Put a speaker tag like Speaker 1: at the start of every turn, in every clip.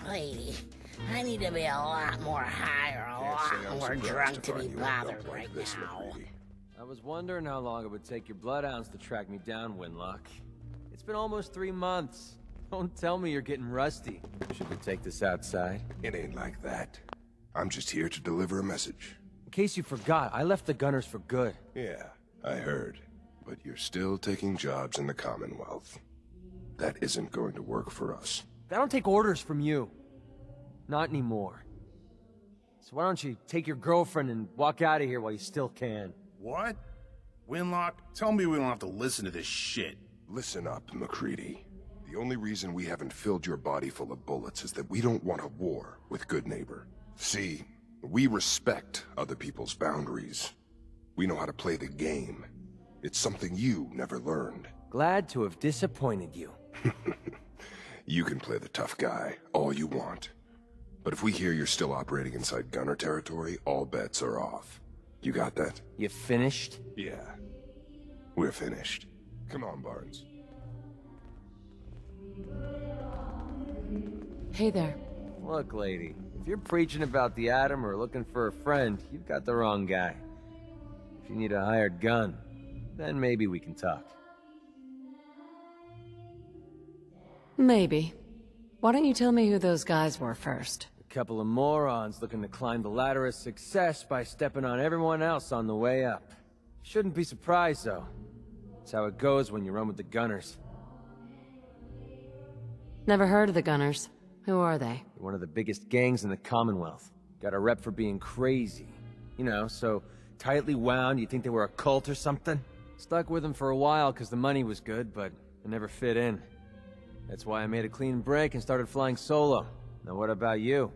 Speaker 1: Lady, I need to be a lot more high or a lot more drunk to be bothered right now.
Speaker 2: I was wondering how long it would take your bloodhounds to track me down, Winlock. It's been almost 3 months. Don't tell me you're getting rusty. Should we take this outside?
Speaker 3: It ain't like that. I'm just here to deliver a message.
Speaker 2: In case you forgot, I left the Gunners for good.
Speaker 3: Yeah, I heard. But you're still taking jobs in the Commonwealth. That isn't going to work for us.
Speaker 2: I don't take orders from you. Not anymore. So why don't you take your girlfriend and walk out of here while you still can?
Speaker 4: What? Winlock, tell me we don't have to listen to this shit.
Speaker 3: Listen up, MacCready. The only reason we haven't filled your body full of bullets is that we don't want a war with Good Neighbor. See, we respect other people's boundaries. We know how to play the game. It's something you never learned.
Speaker 2: Glad to have disappointed you.
Speaker 3: You can play the tough guy all you want. But if we hear you're still operating inside Gunner territory, all bets are off. You got that?
Speaker 2: You finished?
Speaker 3: Yeah. We're finished. Come on, Barnes.
Speaker 5: Hey there.
Speaker 2: Look, lady, if you're preaching about the atom or looking for a friend, you've got the wrong guy. If you need a hired gun, then maybe we can talk.
Speaker 5: Maybe. Why don't you tell me who those guys were first?
Speaker 2: A couple of morons looking to climb the ladder of success by stepping on everyone else on the way up. Shouldn't be surprised, though. That's how it goes when you run with the Gunners.
Speaker 5: Never heard of the Gunners. Who are they?
Speaker 2: They're one of the biggest gangs in the Commonwealth. Got a rep for being crazy. You know, so tightly wound you'd think they were a cult or something. Stuck with them for a while because the money was good, but it never fit in. That's why I made a clean break and started flying solo. Now what about you?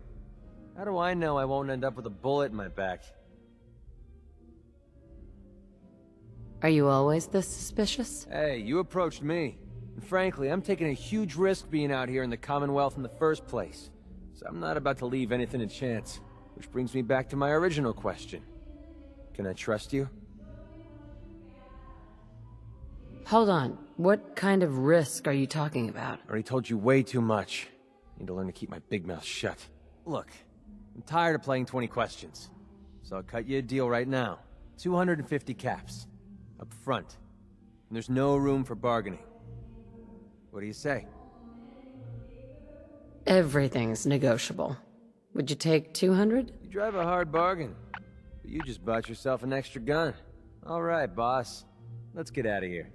Speaker 2: How do I know I won't end up with a bullet in my back?
Speaker 5: Are you always this suspicious?
Speaker 2: Hey, you approached me. And frankly, I'm taking a huge risk being out here in the Commonwealth in the first place. So I'm not about to leave anything to chance. Which brings me back to my original question. Can I trust you?
Speaker 5: Hold on. What kind of risk are you talking about?
Speaker 2: I already told you way too much. Need to learn to keep my big mouth shut. Look, I'm tired of playing 20 questions. So I'll cut you a deal right now. 250 caps. Up front. And there's no room for bargaining. What do you say?
Speaker 5: Everything's negotiable. Would you take 200?
Speaker 2: You drive a hard bargain. But you just bought yourself an extra gun. All right, boss. Let's get out of here.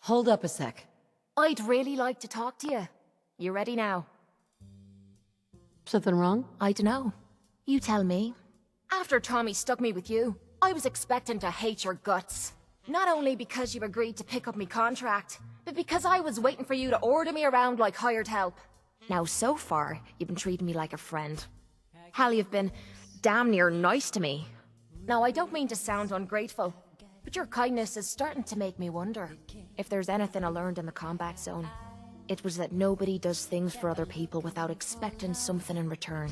Speaker 5: Hold up a sec.
Speaker 6: I'd really like to talk to you. You ready now?
Speaker 5: Something wrong?
Speaker 6: I dunno. You tell me. After Tommy stuck me with you, I was expecting to hate your guts. Not only because you agreed to pick up me contract, but because I was waiting for you to order me around like hired help. Now, so far, you've been treating me like a friend. Hell, you've been damn near nice to me. Now, I don't mean to sound ungrateful, but your kindness is starting to make me wonder if there's anything I learned in the combat zone. It was that nobody does things for other people without expecting something in return.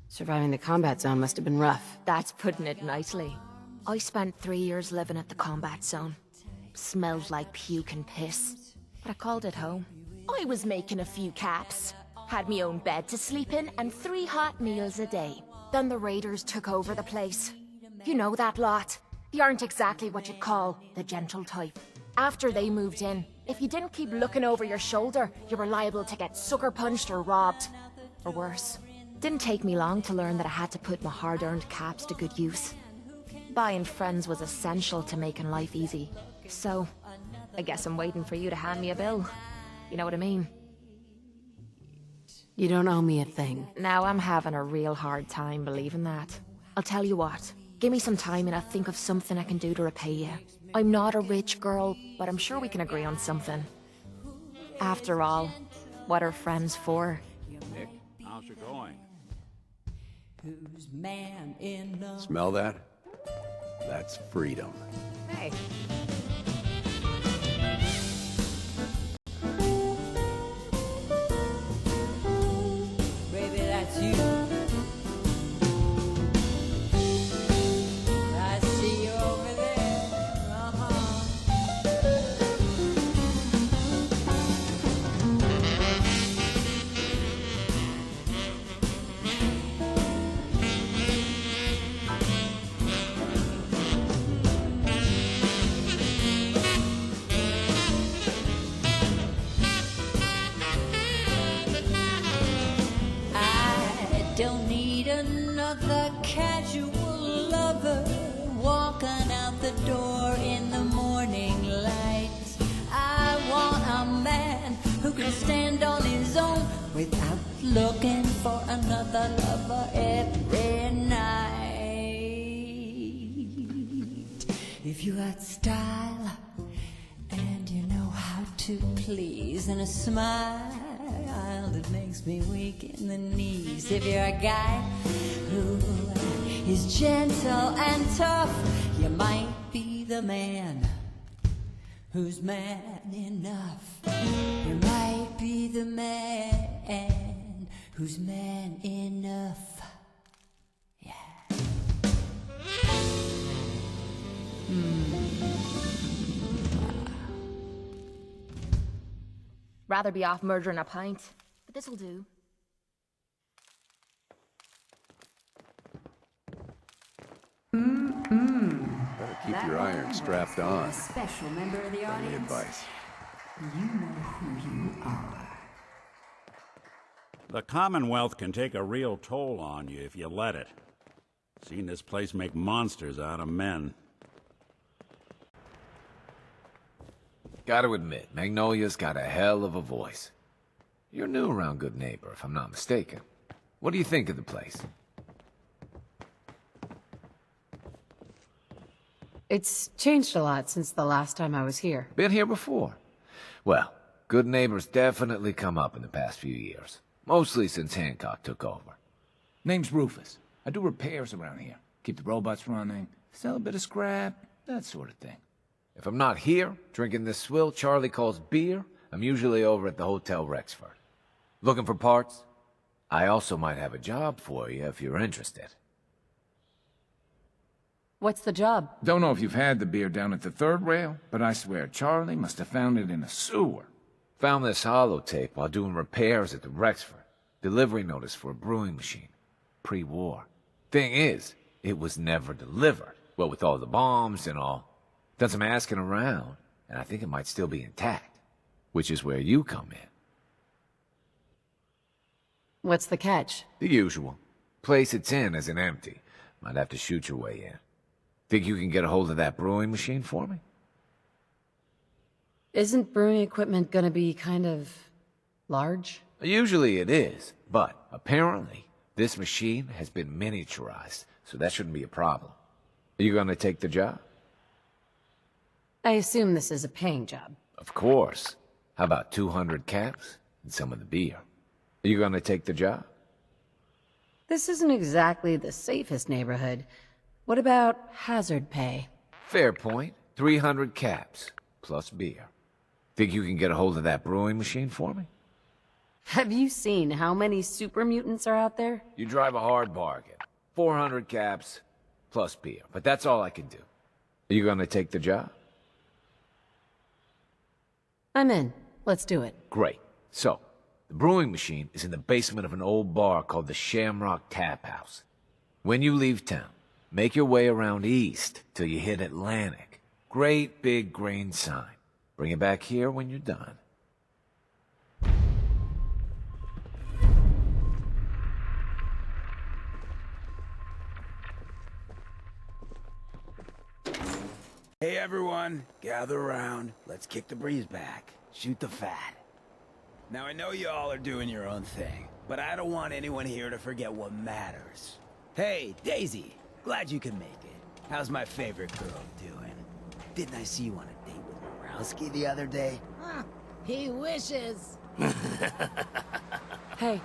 Speaker 5: Surviving the combat zone must have been rough.
Speaker 6: That's putting it nicely. I spent 3 years living at the combat zone. Smelled like puke and piss, but I called it home. I was making a few caps, had me own bed to sleep in, and 3 hot meals a day. Then the raiders took over the place. You know that lot. They aren't exactly what you'd call the gentle type. After they moved in, if you didn't keep looking over your shoulder, you were liable to get sucker punched or robbed. Or worse. Didn't take me long to learn that I had to put my hard-earned caps to good use. Buying friends was essential to making life easy. So, I guess I'm waiting for you to hand me a bill. You know what I mean?
Speaker 5: You don't owe me a thing.
Speaker 6: Now I'm having a real hard time believing that. I'll tell you what. Give me some time and I'll think of something I can do to repay you. I'm not a rich girl, but I'm sure we can agree on something. After all, what are friends for?
Speaker 7: Nick, how's it going?
Speaker 8: Smell that? That's freedom.
Speaker 6: Hey.
Speaker 9: Baby, that's you. Don't need another casual lover walking out the door in the morning light. I want a man who can stand on his own without looking for another lover every night. If you got style and you know how to please, and a smile that makes me weak in the knees. If you're a guy who is gentle and tough, you might be the man who's man enough. You might be the man who's man enough. Yeah.
Speaker 6: Rather be off murdering a pint, but this'll do.
Speaker 8: Better keep your iron strapped on.
Speaker 9: A special member of the
Speaker 8: Any
Speaker 9: audience.
Speaker 8: advice?
Speaker 9: You know who you are.
Speaker 7: The Commonwealth can take a real toll on you if you let it. Seen this place make monsters out of men.
Speaker 10: Gotta admit, Magnolia's got a hell of a voice. You're new around Good Neighbor, if I'm not mistaken. What do you think of the place?
Speaker 5: It's changed a lot since the last time I was here.
Speaker 10: Been here before? Well, Good Neighbor's definitely come up in the past few years. Mostly since Hancock took over.
Speaker 11: Name's Rufus. I do repairs around here. Keep the robots running, sell a bit of scrap, that sort of thing.
Speaker 10: If I'm not here, drinking this swill Charlie calls beer, I'm usually over at the Hotel Rexford. Looking for parts? I also might have a job for you if you're interested.
Speaker 5: What's the job?
Speaker 11: Don't know if you've had the beer down at the third rail, but I swear Charlie must have found it in a sewer.
Speaker 10: Found this holotape while doing repairs at the Rexford. Delivery notice for a brewing machine. Pre-war. Thing is, it was never delivered. Well, with all the bombs and all. Done some asking around, and I think it might still be intact. Which is where you come in.
Speaker 5: What's the catch?
Speaker 10: The usual. Place it's in isn't empty. Might have to shoot your way in. Think you can get a hold of that brewing machine for me?
Speaker 5: Isn't brewing equipment gonna be kind of large?
Speaker 10: Usually it is, but apparently this machine has been miniaturized, so that shouldn't be a problem. Are you gonna take the job?
Speaker 5: I assume this is a paying job.
Speaker 10: Of course. How about 200 caps and some of the beer? Are you gonna take the job?
Speaker 5: This isn't exactly the safest neighborhood. What about hazard pay?
Speaker 10: Fair point. 300 caps, plus beer. Think you can get a hold of that brewing machine for me?
Speaker 5: Have you seen how many super mutants are out there?
Speaker 10: You drive a hard bargain. 400 caps, plus beer. But that's all I can do. Are you gonna take the job?
Speaker 5: I'm in. Let's do it.
Speaker 10: Great. So, the brewing machine is in the basement of an old bar called the Shamrock Tap House. When you leave town, make your way around east till you hit Atlantic. Great big green sign. Bring it back here when you're done.
Speaker 12: Hey everyone, gather around. Let's kick the breeze back. Shoot the fat. Now I know you all are doing your own thing, but I don't want anyone here to forget what matters. Hey, Daisy, glad you could make it. How's my favorite girl doing? Didn't I see you on a date with Morowski the other day?
Speaker 1: He wishes.
Speaker 5: Hey,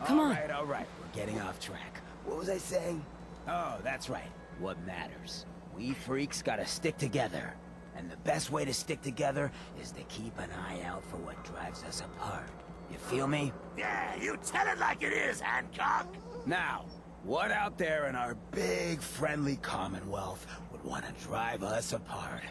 Speaker 5: come on.
Speaker 12: All right, we're getting off track. What was I saying? Oh, that's right. What matters. We freaks gotta stick together. And the best way to stick together is to keep an eye out for what drives us apart. You feel me?
Speaker 13: Yeah, you tell it like it is, Hancock.
Speaker 12: Now, what out there in our big, friendly Commonwealth would want to drive us apart?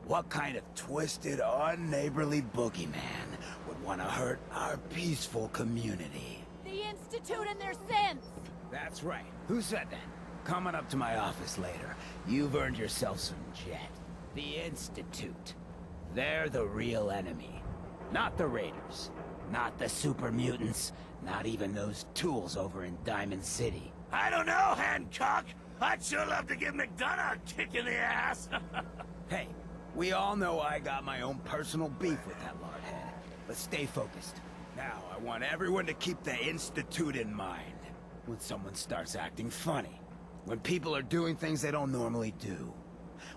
Speaker 12: What kind of twisted, unneighborly boogeyman would want to hurt our peaceful community?
Speaker 14: The Institute and their sins!
Speaker 12: That's right. Who said that? Coming up to my office later. You've earned yourself some jet. The Institute. They're the real enemy. Not the Raiders. Not the super mutants. Not even those tools over in Diamond City.
Speaker 13: I don't know, Hancock. I'd sure love to give McDonough a kick in the ass.
Speaker 12: Hey, we all know I got my own personal beef with that lordhead. But stay focused. Now, I want everyone to keep the Institute in mind. When someone starts acting funny. When people are doing things they don't normally do.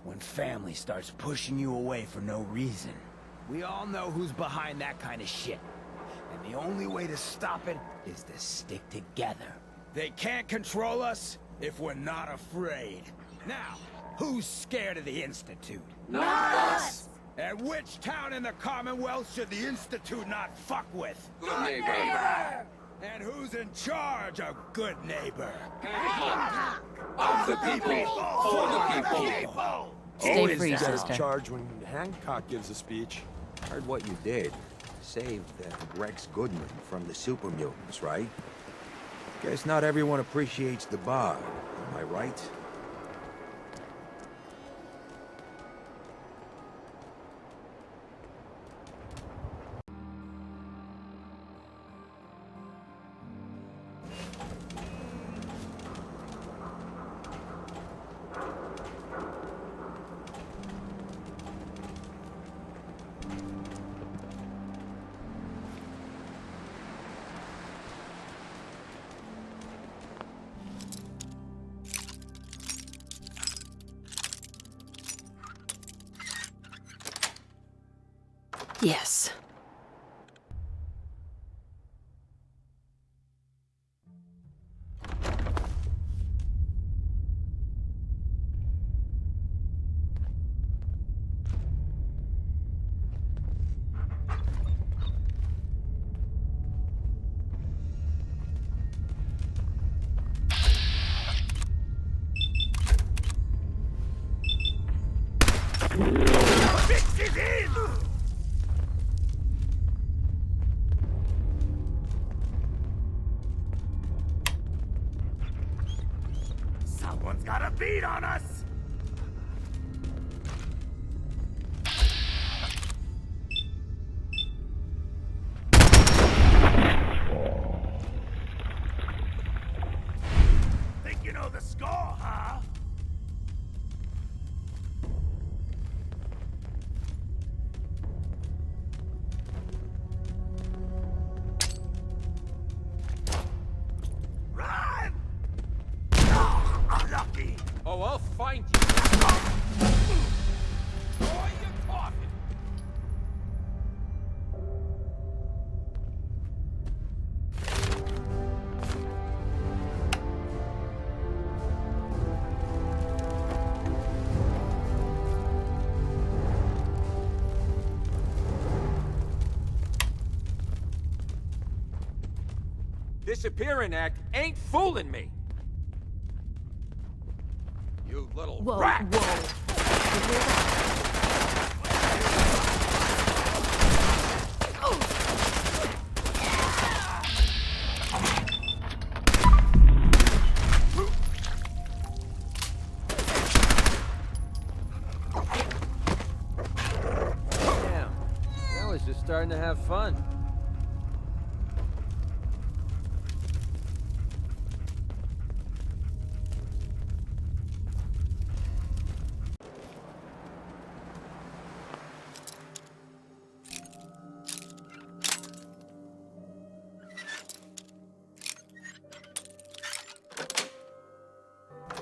Speaker 12: When family starts pushing you away for no reason. We all know who's behind that kind of shit. And the only way to stop it is to stick together. They can't control us if we're not afraid. Now, who's scared of the Institute?
Speaker 13: Not us!
Speaker 12: And which town in the Commonwealth should the Institute not fuck with?
Speaker 13: Good neighbor!
Speaker 12: And who's in charge of good neighbor?
Speaker 13: Of the people! For the people!
Speaker 5: Stay free,
Speaker 15: Always
Speaker 5: sister.
Speaker 15: charge when Hancock gives a speech.
Speaker 16: Heard what you did. Saved Rex Goodman from the super mutants, right? Guess not everyone appreciates the bar, am I right?
Speaker 5: Yes.
Speaker 13: Fix it in! Someone's got a beat on us! Think you know the score, huh? Run! Oh, unlucky!
Speaker 2: Oh, I'll find you. Boy, you're talking. Disappearing act ain't fooling me. You little
Speaker 6: Whoa,
Speaker 2: rat!
Speaker 6: whoa.
Speaker 2: Damn, that was just starting to have fun.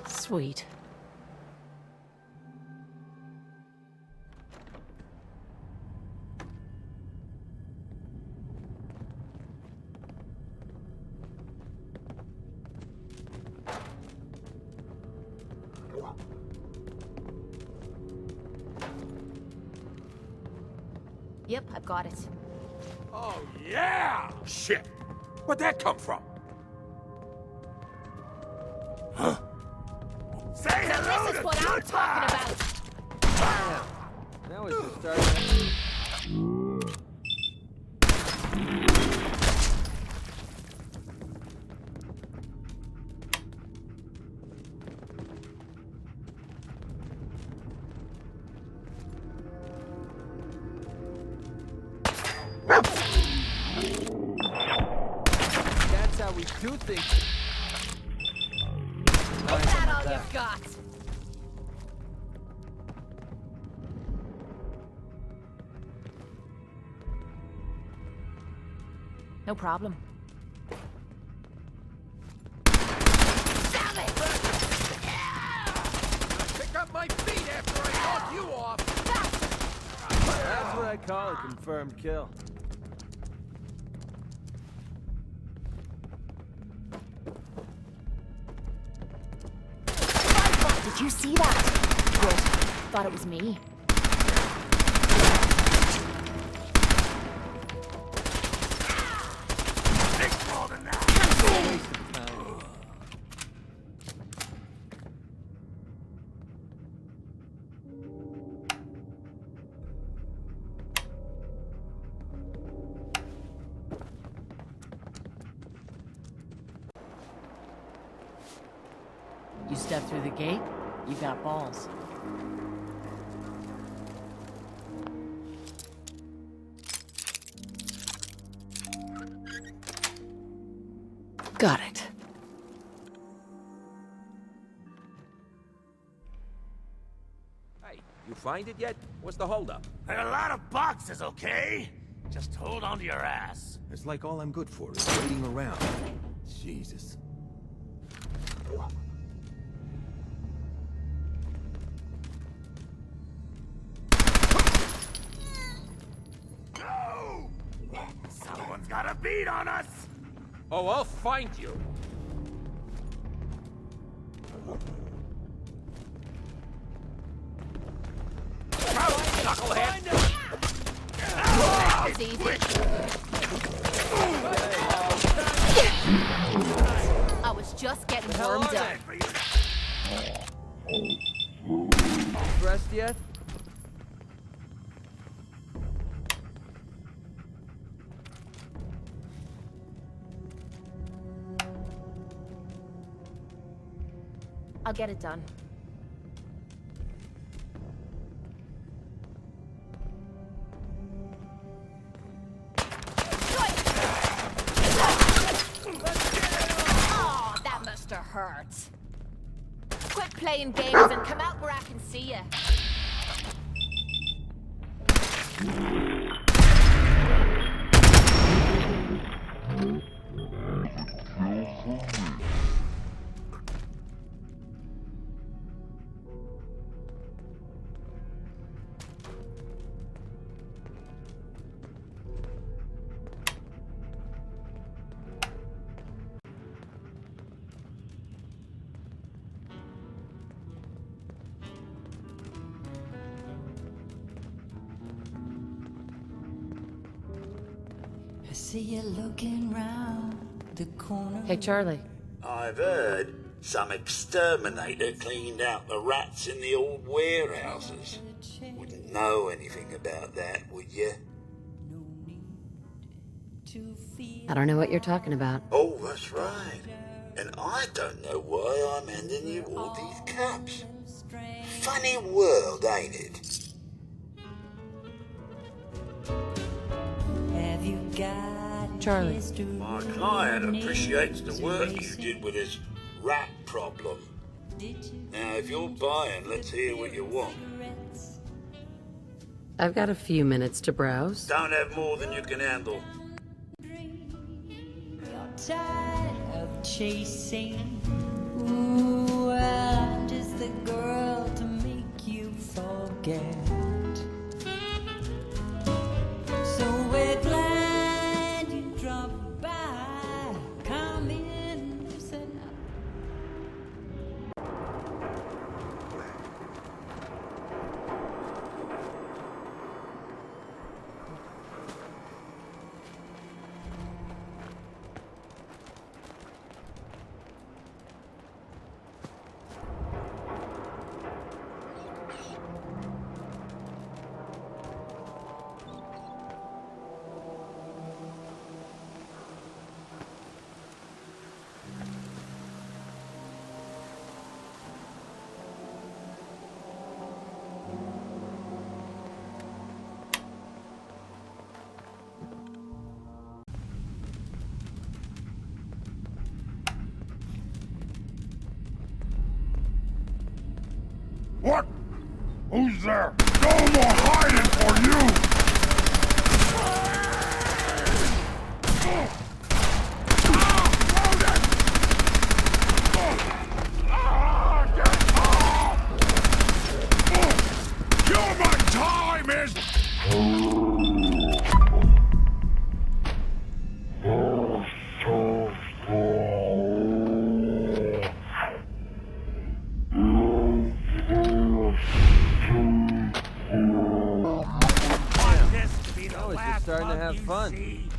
Speaker 5: Sweet.
Speaker 6: Yep, I've got it.
Speaker 13: Oh, yeah! Shit! Where'd that come from? Huh? Say hello
Speaker 6: This is
Speaker 13: to
Speaker 6: what I'm
Speaker 13: good
Speaker 6: talking
Speaker 13: times!
Speaker 6: about.
Speaker 2: That was just starting to... think...
Speaker 14: Is that all you've got?
Speaker 6: No problem.
Speaker 14: Damn it!
Speaker 2: Pick up my feet after I knock you off! That's what I call a confirmed kill.
Speaker 6: Did you see that? Good. Thought it was me.
Speaker 1: You step through the gate, you got balls. Got it.
Speaker 16: Hey, you find it yet? What's the holdup?
Speaker 13: There are a lot of boxes, okay? Just hold on to your ass.
Speaker 16: It's like all I'm good for is waiting around. Jesus.
Speaker 13: No! Someone's got a beat on us!
Speaker 16: Oh, I'll find you. Knucklehead!
Speaker 6: That was easy. I was just getting warmed up.
Speaker 2: Dressed yet?
Speaker 6: I'll get it done. Oh, that must have hurt. Quit playing games and come out where I can see you.
Speaker 9: I see you looking round the corner.
Speaker 1: Hey, Charlie.
Speaker 13: I've heard some exterminator cleaned out the rats in the old warehouses. Wouldn't know anything about that, would you?
Speaker 5: I don't know what you're talking about.
Speaker 13: Oh, that's right. And I don't know why I'm handing you all these cups. Funny world, ain't it?
Speaker 9: Have you got
Speaker 1: Charlie.
Speaker 13: My client appreciates the work you did with his rat problem. Now, if you're buying, let's hear what you want.
Speaker 5: I've got a few minutes to browse.
Speaker 13: Don't have more than you can handle.
Speaker 9: tired of chasing? Ooh, well, I'm just the girl to make you forget. So we're glad you dropped by. Come in, listen up.
Speaker 4: What? Who's there? No more hiding for you! Human time is...
Speaker 2: Now we're just starting to have fun.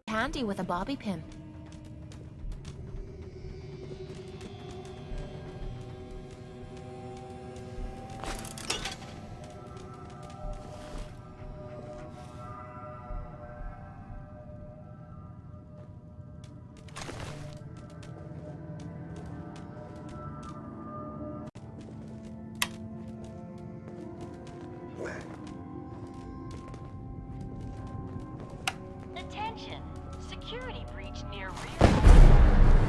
Speaker 6: Handy with a bobby pin.
Speaker 17: Attention! Security breach near rear.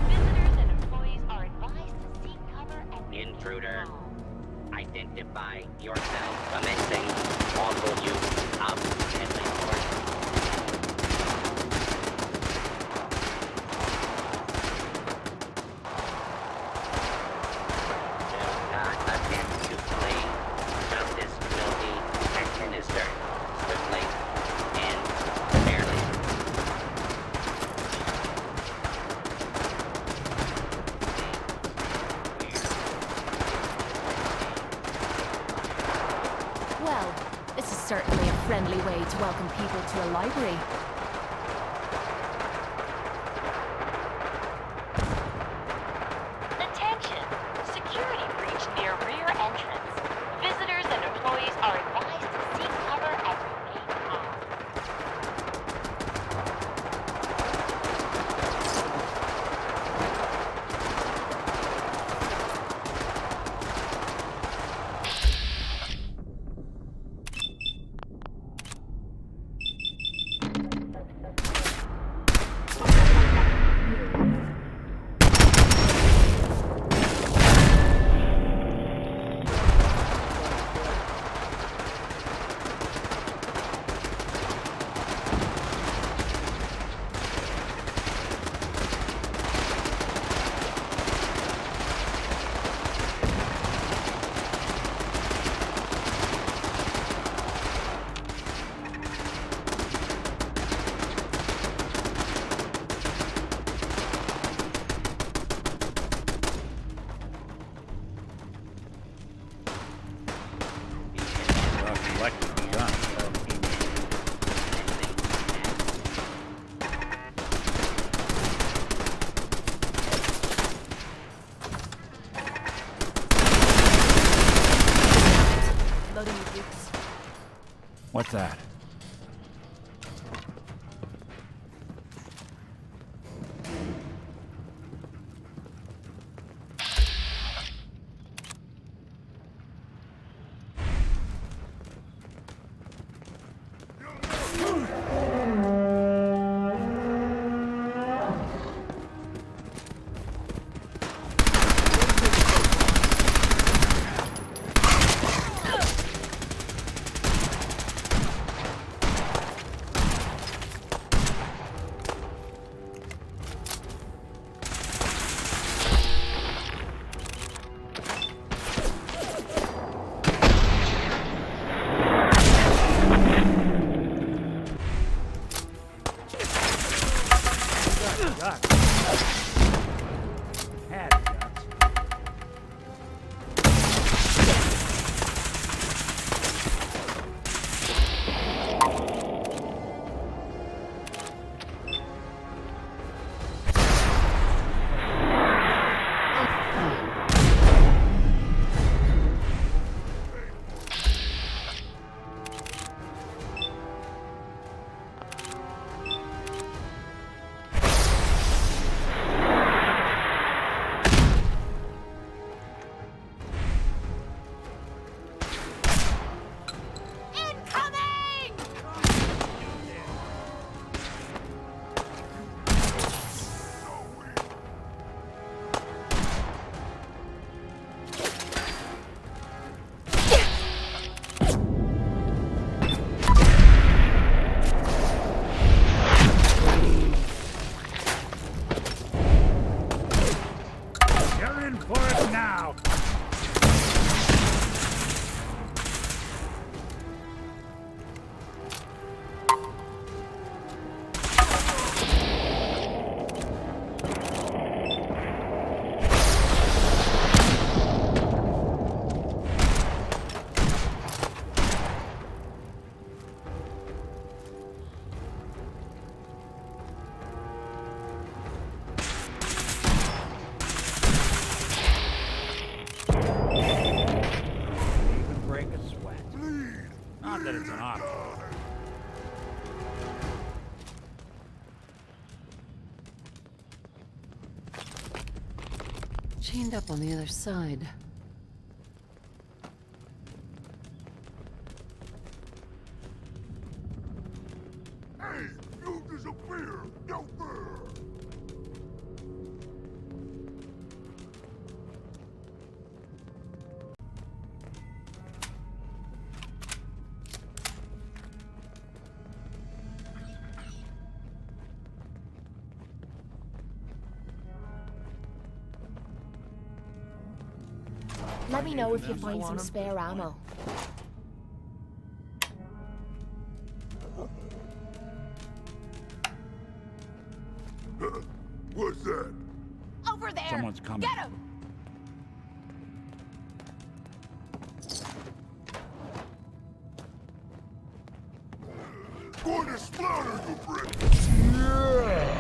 Speaker 17: Visitors and employees are advised to seek cover and...
Speaker 1: Intruder, identify yourself. Commencing lawful use of deadly force. Do not attempt to flee. Justice will be administered swiftly and fairly.
Speaker 6: Well, this is certainly a friendly way to welcome people to a library.
Speaker 17: Attention! Security breach near rear entrance. Visitors and employees are advised to
Speaker 7: collecting guns.
Speaker 6: Loading the dukes.
Speaker 7: What's that? That it's an option.
Speaker 5: Chained up on the other side.
Speaker 3: Hey, you disappear! Out there!
Speaker 6: Let me know if you find some spare ammo.
Speaker 3: What's that?
Speaker 17: Over there!
Speaker 7: Someone's coming.
Speaker 17: Get him!
Speaker 3: Going to splatter you, Brick! Yeah!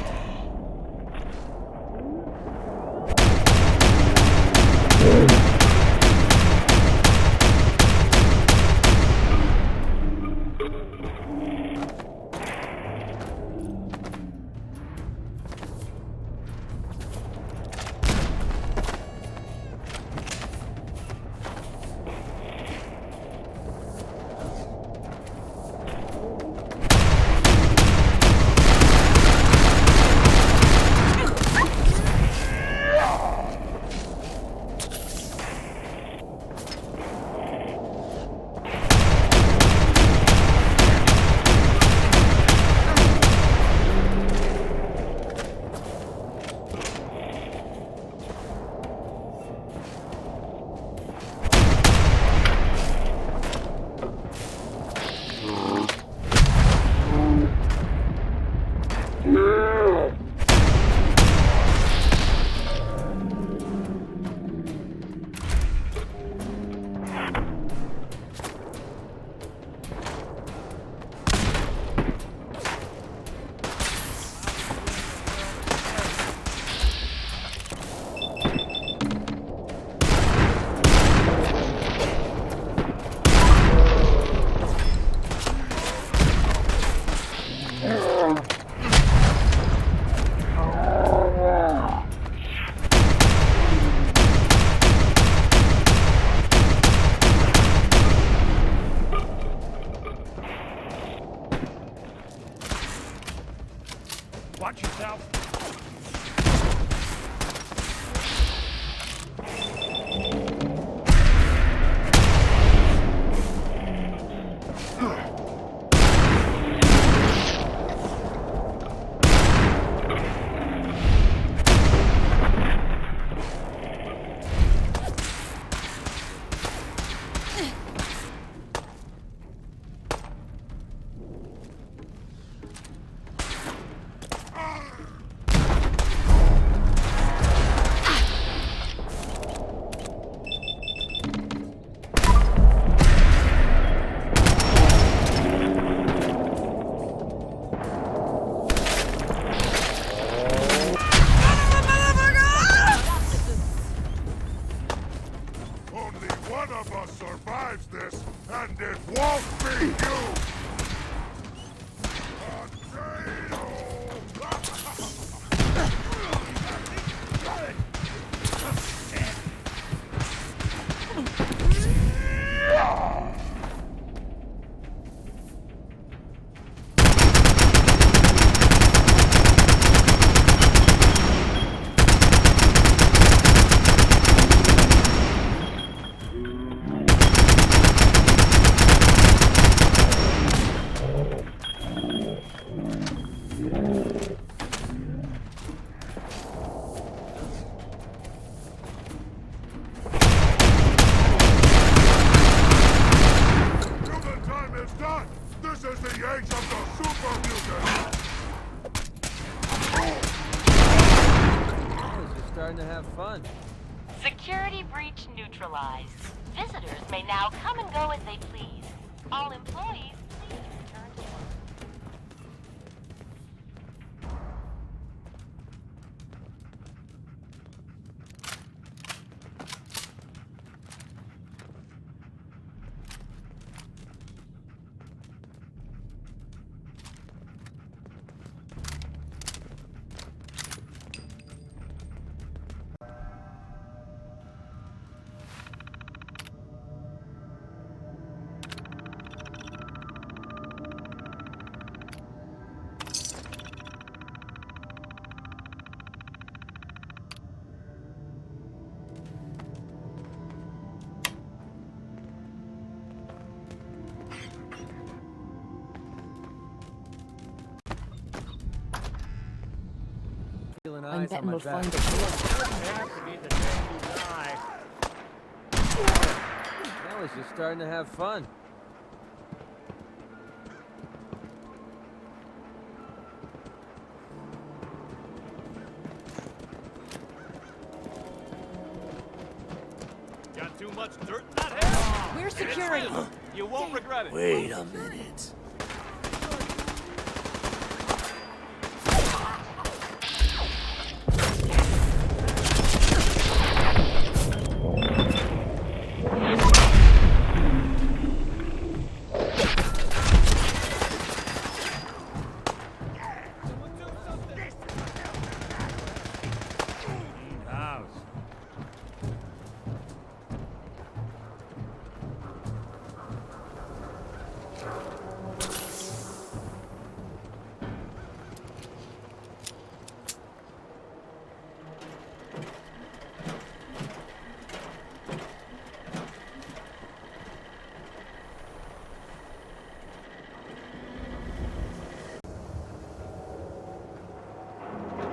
Speaker 3: One of us survives this, and it won't be you!
Speaker 2: Starting to have fun.
Speaker 17: Security breach neutralized. Visitors may now come and go as they please. All employees, please return to work.
Speaker 6: I'm betting we'll find it.
Speaker 2: Now he's just starting to have fun.
Speaker 18: Got too much dirt in that head?
Speaker 6: Where's security?
Speaker 18: You won't regret it.
Speaker 1: Wait a minute.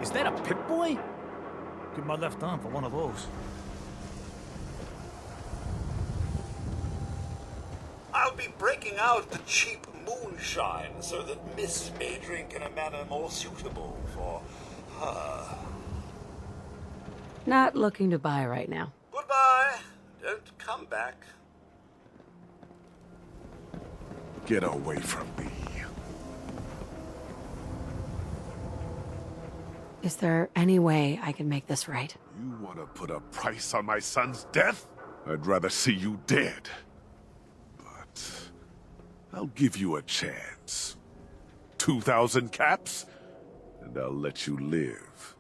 Speaker 18: Is that a Pip-Boy? Give my left arm for one of those.
Speaker 13: I'll be breaking out the cheap moonshine so that Miss may drink in a manner more suitable for her.
Speaker 5: Not looking to buy right now.
Speaker 13: Goodbye. Don't come back.
Speaker 3: Get away from me.
Speaker 5: Is there any way I can make this right?
Speaker 3: You want to put a price on my son's death? I'd rather see you dead. But I'll give you a chance. 2,000 caps, and I'll let you live.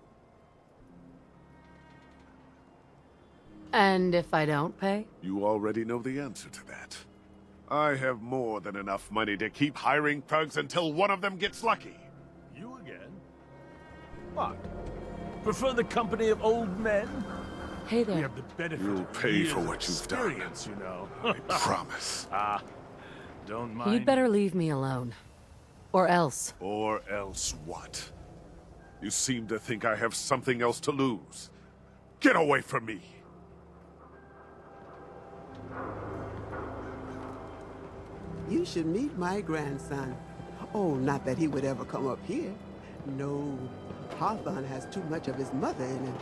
Speaker 5: And if I don't pay?
Speaker 3: You already know the answer to that. I have more than enough money to keep hiring thugs until one of them gets lucky.
Speaker 18: You again? What? Prefer the company of old men?
Speaker 5: Hey there.
Speaker 18: We have the benefit
Speaker 3: You'll
Speaker 18: of
Speaker 3: pay
Speaker 18: years
Speaker 3: for
Speaker 18: of
Speaker 3: what you've done.
Speaker 18: experience, you know.
Speaker 3: I promise.
Speaker 18: Don't mind.
Speaker 5: You'd better leave me alone. Or else.
Speaker 3: Or else what? You seem to think I have something else to lose. Get away from me!
Speaker 19: You should meet my grandson. Oh, not that he would ever come up here. No, Hawthorne has too much of his mother in him.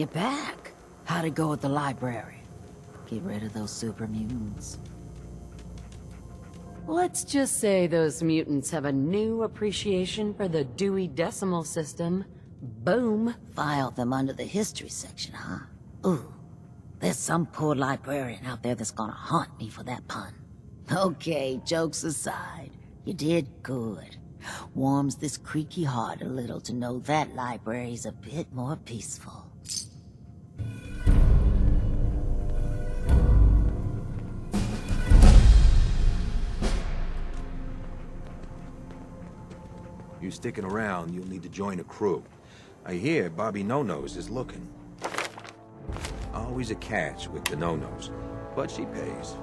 Speaker 1: You're back. How'd it go at the library? Get rid of those super mutants.
Speaker 5: Let's just say those mutants have a new appreciation for the Dewey Decimal System. Boom.
Speaker 1: Filed them under the history section, huh? Ooh, there's some poor librarian out there that's gonna haunt me for that pun. Okay, jokes aside, you did good. Warms this creaky heart a little to know that library's a bit more peaceful.
Speaker 16: You sticking around, you'll need to join a crew. I hear Bobby No-Nose is looking. Always a catch with the No-Nose, but she pays.